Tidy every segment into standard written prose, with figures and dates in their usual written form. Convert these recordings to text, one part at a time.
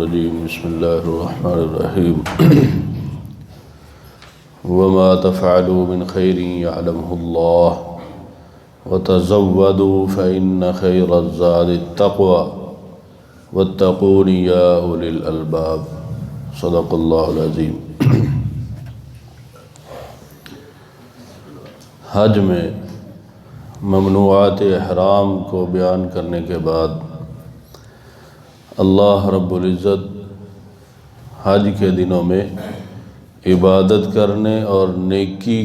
الرجيم بسم الله الرحمن الرحيم وما تفعلوا من خير يعلمه الله وتزودوا فإن خير الزاد التقوى واتقون يا أولي الألباب صدق الله العظيم۔ حج میں ممنوعات احرام کو بیان کرنے کے بعد اللہ رب العزت حج کے دنوں میں عبادت کرنے اور نیکی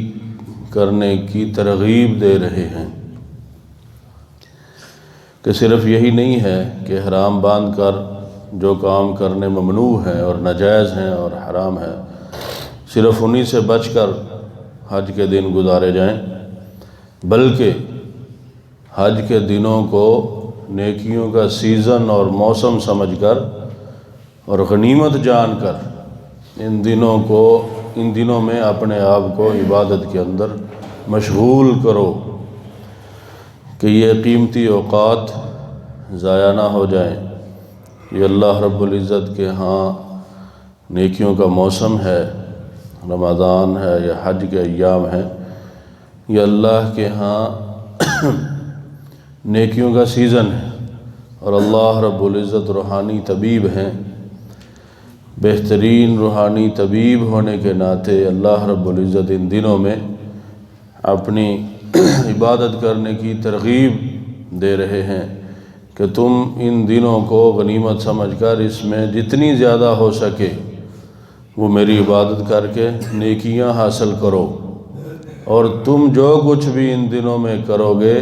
کرنے کی ترغیب دے رہے ہیں کہ صرف یہی نہیں ہے کہ احرام باندھ کر جو کام کرنے ممنوع ہیں اور ناجائز ہیں اور حرام ہیں صرف انہی سے بچ کر حج کے دن گزارے جائیں، بلکہ حج کے دنوں کو نیکیوں کا سیزن اور موسم سمجھ کر اور غنیمت جان کر ان دنوں میں اپنے آپ کو عبادت کے اندر مشغول کرو کہ یہ قیمتی اوقات ضائع نہ ہو جائیں۔ یہ اللہ رب العزت کے ہاں نیکیوں کا موسم ہے، رمضان ہے یا حج کے ایام ہیں، یہ اللہ کے ہاں نیکیوں کا سیزن ہے، اور اللہ رب العزت روحانی طبیب ہیں۔ بہترین روحانی طبیب ہونے کے ناطے اللہ رب العزت ان دنوں میں اپنی عبادت کرنے کی ترغیب دے رہے ہیں کہ تم ان دنوں کو غنیمت سمجھ کر اس میں جتنی زیادہ ہو سکے وہ میری عبادت کر کے نیکیاں حاصل کرو، اور تم جو کچھ بھی ان دنوں میں کرو گے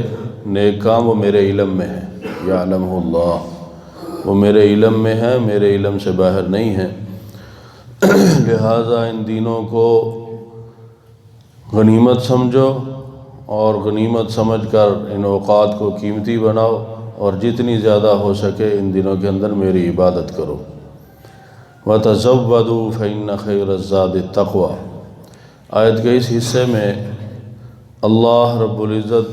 نیک کام وہ میرے علم میں ہے، یعلمہ اللہ، وہ میرے علم میں ہے، میرے علم سے باہر نہیں ہے۔ لہٰذا ان دنوں کو غنیمت سمجھو اور غنیمت سمجھ کر ان اوقات کو قیمتی بناؤ، اور جتنی زیادہ ہو سکے ان دنوں کے اندر میری عبادت کرو۔ وَتَزَوَّدُوا فَإِنَّ خَيْرَ الزَّادِ التَّقْوَى۔ آیت کے اس حصے میں اللہ رب العزت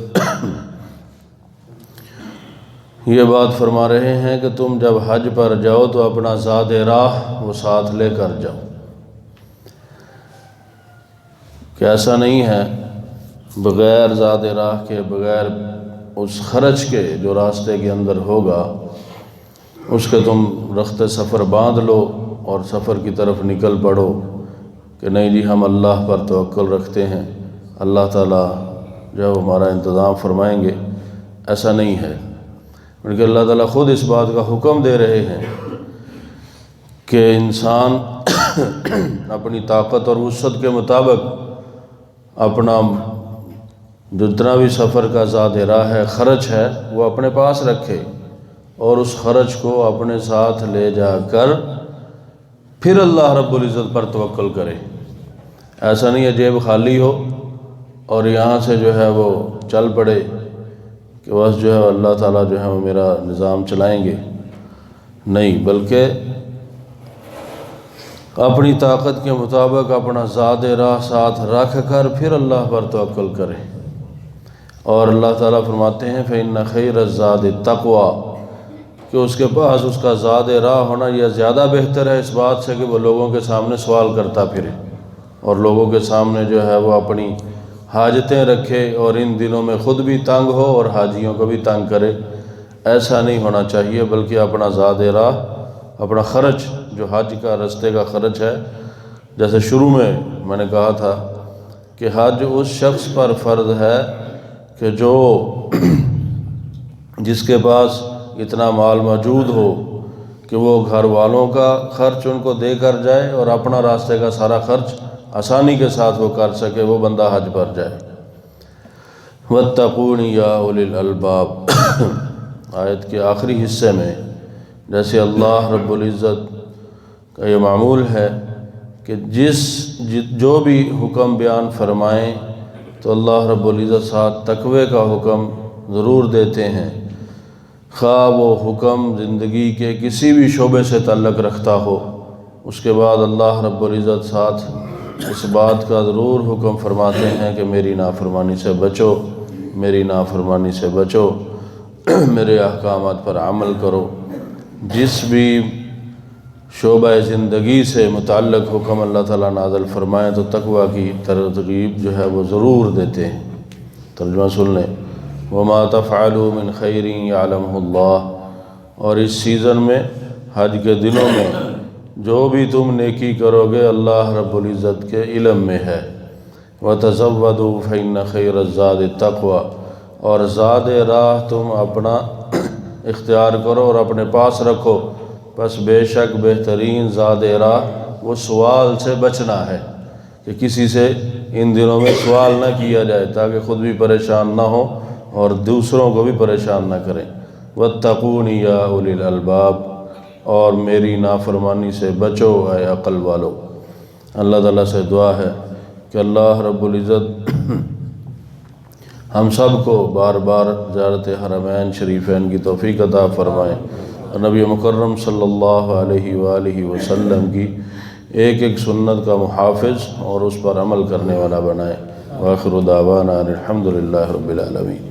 یہ بات فرما رہے ہیں کہ تم جب حج پر جاؤ تو اپنا زاد راہ وہ ساتھ لے کر جاؤ، کہ ایسا نہیں ہے بغیر زاد راہ کے، بغیر اس خرچ کے جو راستے کے اندر ہوگا اس کے تم رخت سفر باندھ لو اور سفر کی طرف نکل پڑو کہ نہیں جی ہم اللہ پر توکل رکھتے ہیں، اللہ تعالیٰ جو ہمارا انتظام فرمائیں گے۔ ایسا نہیں ہے، بلکہ اللہ تعالیٰ خود اس بات کا حکم دے رہے ہیں کہ انسان اپنی طاقت اور وسعت کے مطابق اپنا جتنا بھی سفر کا زاد راہ ہے، خرچ ہے، وہ اپنے پاس رکھے اور اس خرچ کو اپنے ساتھ لے جا کر پھر اللہ رب العزت پر توکل کرے۔ ایسا نہیں ہے جیب خالی ہو اور یہاں سے جو ہے وہ چل پڑے کہ بس جو ہے اللہ تعالیٰ جو ہے وہ میرا نظام چلائیں گے، نہیں، بلکہ اپنی طاقت کے مطابق اپنا زاد راہ ساتھ رکھ کر پھر اللہ پر توکل کرے۔ اور اللہ تعالیٰ فرماتے ہیں فَإِنَّ خَيْرَ الزَّادِ التَّقْوَى، کہ اس کے پاس اس کا زاد راہ ہونا یہ زیادہ بہتر ہے اس بات سے کہ وہ لوگوں کے سامنے سوال کرتا پھرے اور لوگوں کے سامنے جو ہے وہ اپنی حاجتیں رکھے اور ان دنوں میں خود بھی تنگ ہو اور حاجیوں کو بھی تنگ کرے۔ ایسا نہیں ہونا چاہیے، بلکہ اپنا زاد راہ، اپنا خرچ جو حج کا رستے کا خرچ ہے، جیسے شروع میں نے کہا تھا کہ حج اس شخص پر فرض ہے کہ جو جس کے پاس اتنا مال موجود ہو کہ وہ گھر والوں کا خرچ ان کو دے کر جائے اور اپنا راستے کا سارا خرچ آسانی کے ساتھ وہ کر سکے، وہ بندہ حج پر جائے۔ وَاتَّقُونِ يَا أُولِي الْأَلْبَابِ۔ آیت کے آخری حصے میں جیسے اللہ رب العزت کا یہ معمول ہے کہ جو بھی حکم بیان فرمائیں تو اللہ رب العزت ساتھ تقوی کا حکم ضرور دیتے ہیں، خواہ وہ حکم زندگی کے کسی بھی شعبے سے تعلق رکھتا ہو۔ اس کے بعد اللہ رب العزت ساتھ اس بات کا ضرور حکم فرماتے ہیں کہ میری نافرمانی سے بچو، میری نافرمانی سے بچو، میرے احکامات پر عمل کرو۔ جس بھی شعبہ زندگی سے متعلق حکم اللہ تعالیٰ نازل فرمائیں تو تقوی کی ترغیب جو ہے وہ ضرور دیتے ہیں۔ ترجمہ سن لیں، وما تفعلوا من خیر یعلمہ اللہ، اور اس سیزن میں حج کے دنوں میں جو بھی تم نیکی کرو گے اللہ رب العزت کے علم میں ہے۔ وتزودوا فإن خیر الزاد التقوی، اور زاد راہ تم اپنا اختیار کرو اور اپنے پاس رکھو، بس بے شک بہترین زاد راہ وہ سوال سے بچنا ہے، کہ کسی سے ان دنوں میں سوال نہ کیا جائے تاکہ خود بھی پریشان نہ ہو اور دوسروں کو بھی پریشان نہ کریں۔ واتقون یا اولی الالباب، اور میری نافرمانی سے بچو اے عقل والو۔ اللہ تعالیٰ سے دعا ہے کہ اللہ رب العزت ہم سب کو بار بار زیارت حرمین شریفین کی توفیق عطا فرمائے، اور نبی مکرم صلی اللہ علیہ وآلہ وسلم کی ایک ایک سنت کا محافظ اور اس پر عمل کرنے والا بنائے۔ وآخر دعوانا الحمد للہ رب العالمین۔